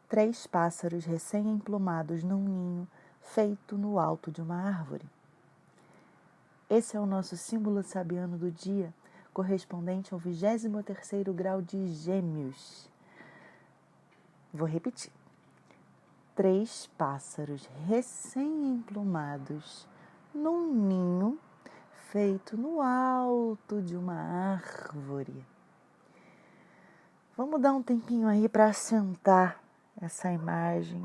3 pássaros recém-emplumados num ninho feito no alto de uma árvore. Esse é o nosso símbolo sabiano do dia, correspondente ao 23º grau de Gêmeos. Vou repetir. 3 pássaros recém-emplumados num ninho feito no alto de uma árvore. Vamos dar um tempinho aí para assentar essa imagem,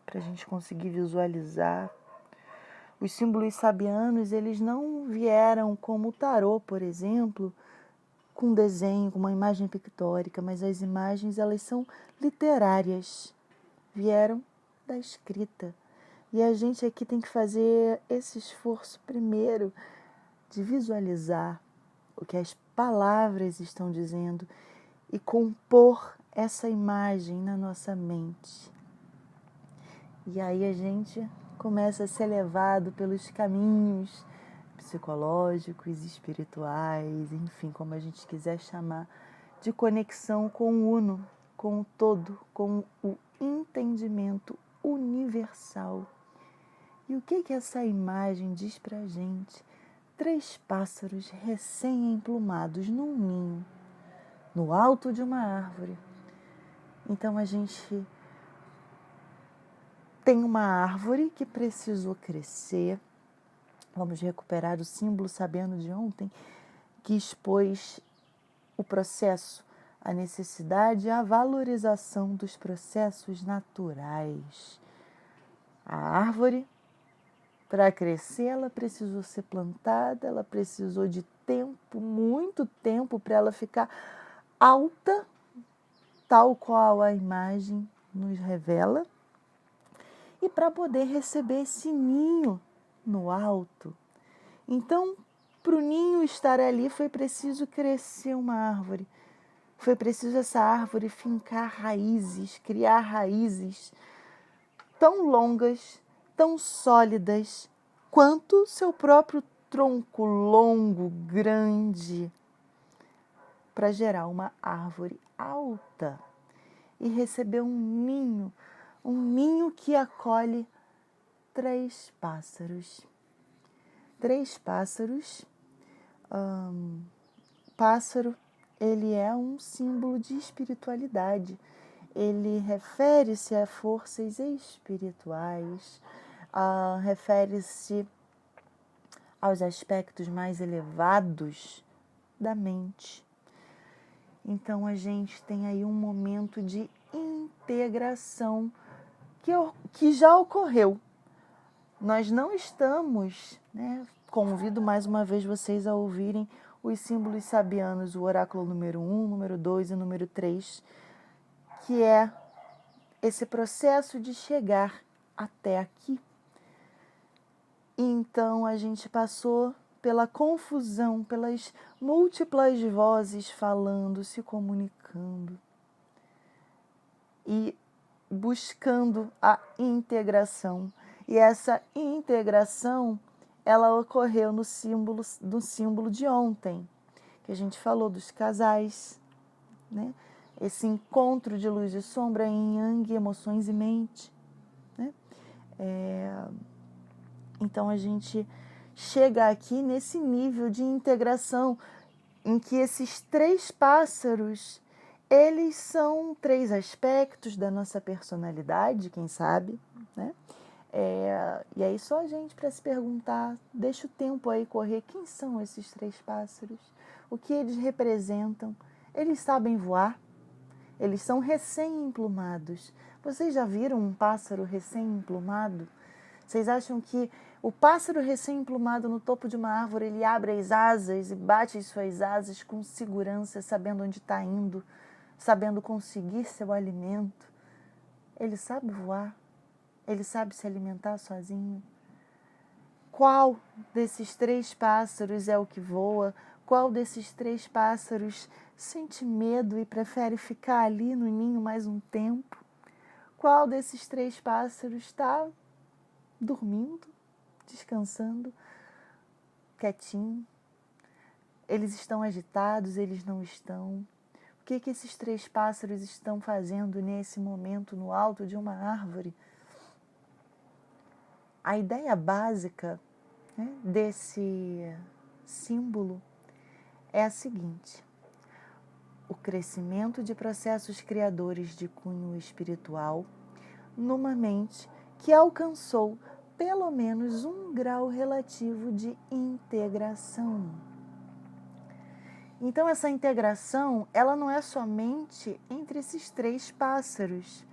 para a gente conseguir visualizar. Os símbolos sabianos, eles não vieram como o tarô, por exemplo, com desenho, com uma imagem pictórica, mas as imagens, elas são literárias, vieram da escrita. E a gente aqui tem que fazer esse esforço primeiro de visualizar o que as palavras estão dizendo e compor essa imagem na nossa mente. E aí a gente começa a ser levado pelos caminhos psicológicos, espirituais, enfim, como a gente quiser chamar, de conexão com o uno, com o todo, com o entendimento universal. E o que essa imagem diz pra gente? 3 pássaros recém-emplumados num ninho, no alto de uma árvore. Então a gente tem uma árvore que precisou crescer. Vamos recuperar o símbolo sabiano de ontem, que expôs o processo, a necessidade e a valorização dos processos naturais. A árvore, para crescer, ela precisou ser plantada, ela precisou de tempo, muito tempo, para ela ficar alta, tal qual a imagem nos revela, e para poder receber esse ninho no alto. Então, para o ninho estar ali, foi preciso crescer uma árvore. Foi preciso essa árvore fincar raízes, criar raízes tão longas, tão sólidas, quanto seu próprio tronco longo, grande, para gerar uma árvore alta e receber um ninho que acolhe 3 pássaros. 3 pássaros. Pássaro, ele é um símbolo de espiritualidade. Ele refere-se a forças espirituais, refere-se aos aspectos mais elevados da mente. Então a gente tem aí um momento de integração que já ocorreu. Nós não estamos, convido mais uma vez vocês a ouvirem os símbolos sabianos, o oráculo número 1, número 2 e número 3, que é esse processo de chegar até aqui. Então a gente passou pela confusão, pelas múltiplas vozes falando, se comunicando e buscando a integração. E essa integração, ela ocorreu no símbolo de ontem, que a gente falou dos casais, né? Esse encontro de luz e sombra em yang, emoções e mente, né? Então a gente chega aqui nesse nível de integração em que esses 3 pássaros, eles são 3 aspectos da nossa personalidade, quem sabe, né? E aí só a gente para se perguntar, deixa o tempo aí correr, quem são esses 3 pássaros? O que eles representam? Eles sabem voar? Eles são recém-emplumados. Vocês já viram um pássaro recém-emplumado? Vocês acham que o pássaro recém-emplumado no topo de uma árvore, ele abre as asas e bate as suas asas com segurança, sabendo onde está indo, sabendo conseguir seu alimento? Ele sabe voar? Ele sabe se alimentar sozinho? Qual desses 3 pássaros é o que voa? Qual desses 3 pássaros sente medo e prefere ficar ali no ninho mais um tempo? Qual desses 3 pássaros está dormindo, descansando, quietinho? Eles estão agitados, eles não estão? que esses 3 pássaros estão fazendo nesse momento no alto de uma árvore. A ideia básica, né, desse símbolo é a seguinte: o crescimento de processos criadores de cunho espiritual numa mente que alcançou pelo menos um grau relativo de integração. Então, essa integração, ela não é somente entre esses 3 pássaros.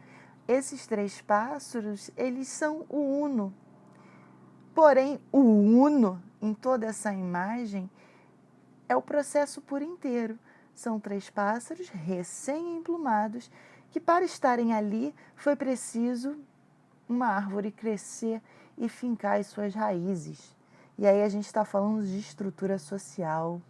Esses 3 pássaros, eles são o uno. Porém, o uno, em toda essa imagem, é o processo por inteiro. São 3 pássaros recém-emplumados que, para estarem ali, foi preciso uma árvore crescer e fincar as suas raízes. E aí a gente está falando de estrutura social,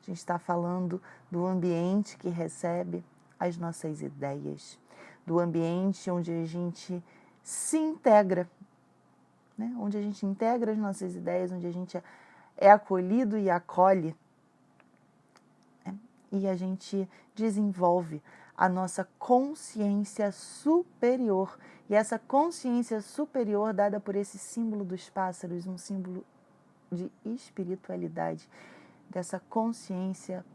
a gente está falando do ambiente que recebe as nossas ideias, do ambiente onde a gente se integra, né? Onde a gente integra as nossas ideias, onde a gente é acolhido e acolhe, né? E a gente desenvolve a nossa consciência superior. E essa consciência superior, dada por esse símbolo dos pássaros, um símbolo de espiritualidade, dessa consciência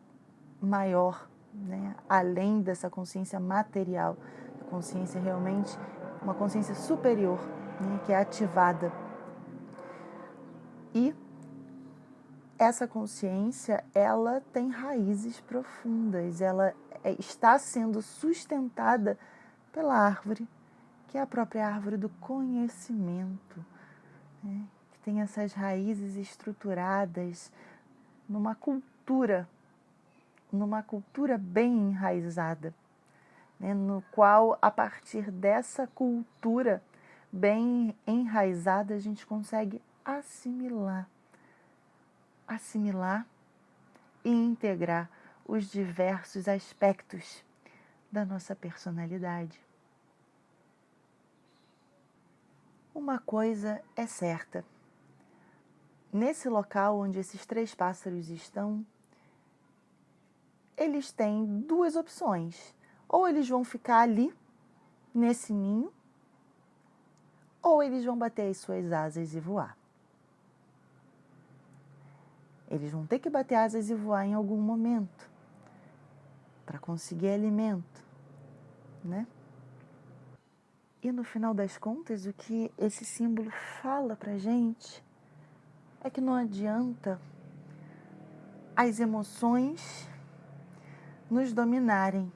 maior, né? Além dessa consciência material, consciência realmente, uma consciência superior, né? Que é ativada. E essa consciência, ela tem raízes profundas, ela está sendo sustentada pela árvore, que é a própria árvore do conhecimento, né? Que tem essas raízes estruturadas numa cultura bem enraizada, né? No qual, a partir dessa cultura bem enraizada, a gente consegue assimilar e integrar os diversos aspectos da nossa personalidade. Uma coisa é certa: nesse local onde esses 3 pássaros estão, eles têm 2 opções. Ou eles vão ficar ali, nesse ninho, ou eles vão bater as suas asas e voar. Eles vão ter que bater asas e voar em algum momento para conseguir alimento, né? E no final das contas, o que esse símbolo fala para a gente é que não adianta as emoções nos dominarem,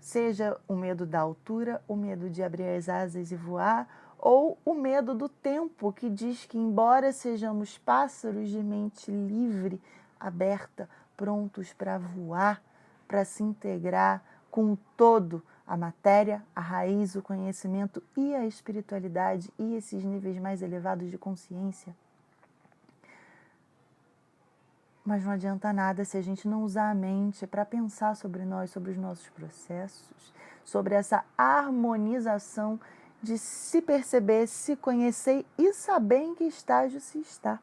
seja o medo da altura, o medo de abrir as asas e voar, ou o medo do tempo, que diz que, embora sejamos pássaros de mente livre, aberta, prontos para voar, para se integrar com o todo, a matéria, a raiz, o conhecimento e a espiritualidade e esses níveis mais elevados de consciência. Mas não adianta nada se a gente não usar a mente para pensar sobre nós, sobre os nossos processos, sobre essa harmonização de se perceber, se conhecer e saber em que estágio se está.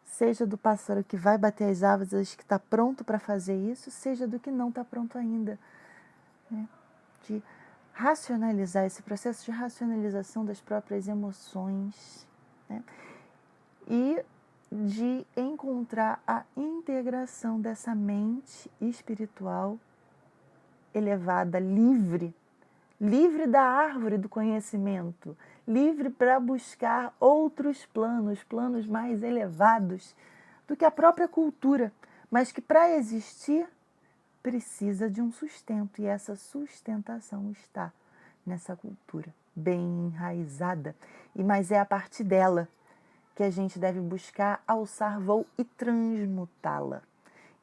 Seja do pássaro que vai bater as asas, que está pronto para fazer isso, seja do que não está pronto ainda, né? De racionalizar, esse processo de racionalização das próprias emoções, né? E de encontrar a integração dessa mente espiritual elevada, livre da árvore do conhecimento, livre para buscar outros planos mais elevados do que a própria cultura, mas que, para existir, precisa de um sustento, e essa sustentação está nessa cultura bem enraizada, mas é a partir dela que a gente deve buscar alçar voo e transmutá-la.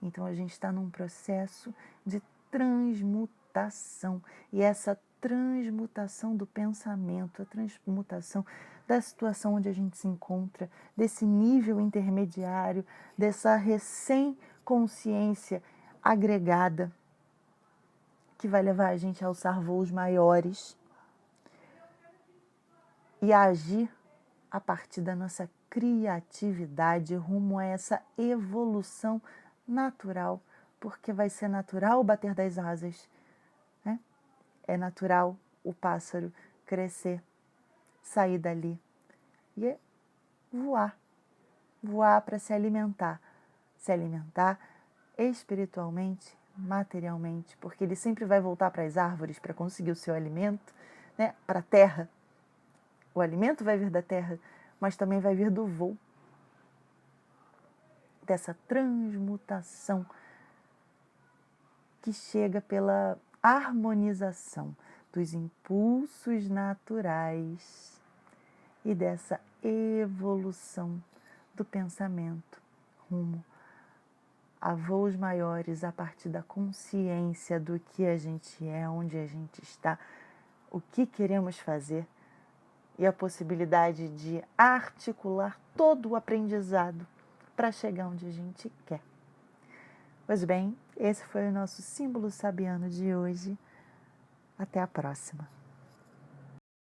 Então a gente está num processo de transmutação, e essa transmutação do pensamento, a transmutação da situação onde a gente se encontra, desse nível intermediário, dessa recém-consciência agregada, que vai levar a gente a alçar voos maiores e a agir a partir da nossa criatividade rumo a essa evolução natural porque vai ser natural o bater das asas, né? É natural o pássaro crescer, sair dali e voar. Voar para se alimentar espiritualmente, materialmente, porque ele sempre vai voltar para as árvores para conseguir o seu alimento, né? Para a terra. O alimento vai vir da terra, mas também vai vir do voo, dessa transmutação que chega pela harmonização dos impulsos naturais e dessa evolução do pensamento rumo a voos maiores a partir da consciência do que a gente é, onde a gente está, o que queremos fazer e a possibilidade de articular todo o aprendizado para chegar onde a gente quer. Pois bem, esse foi o nosso símbolo sabiano de hoje. Até a próxima.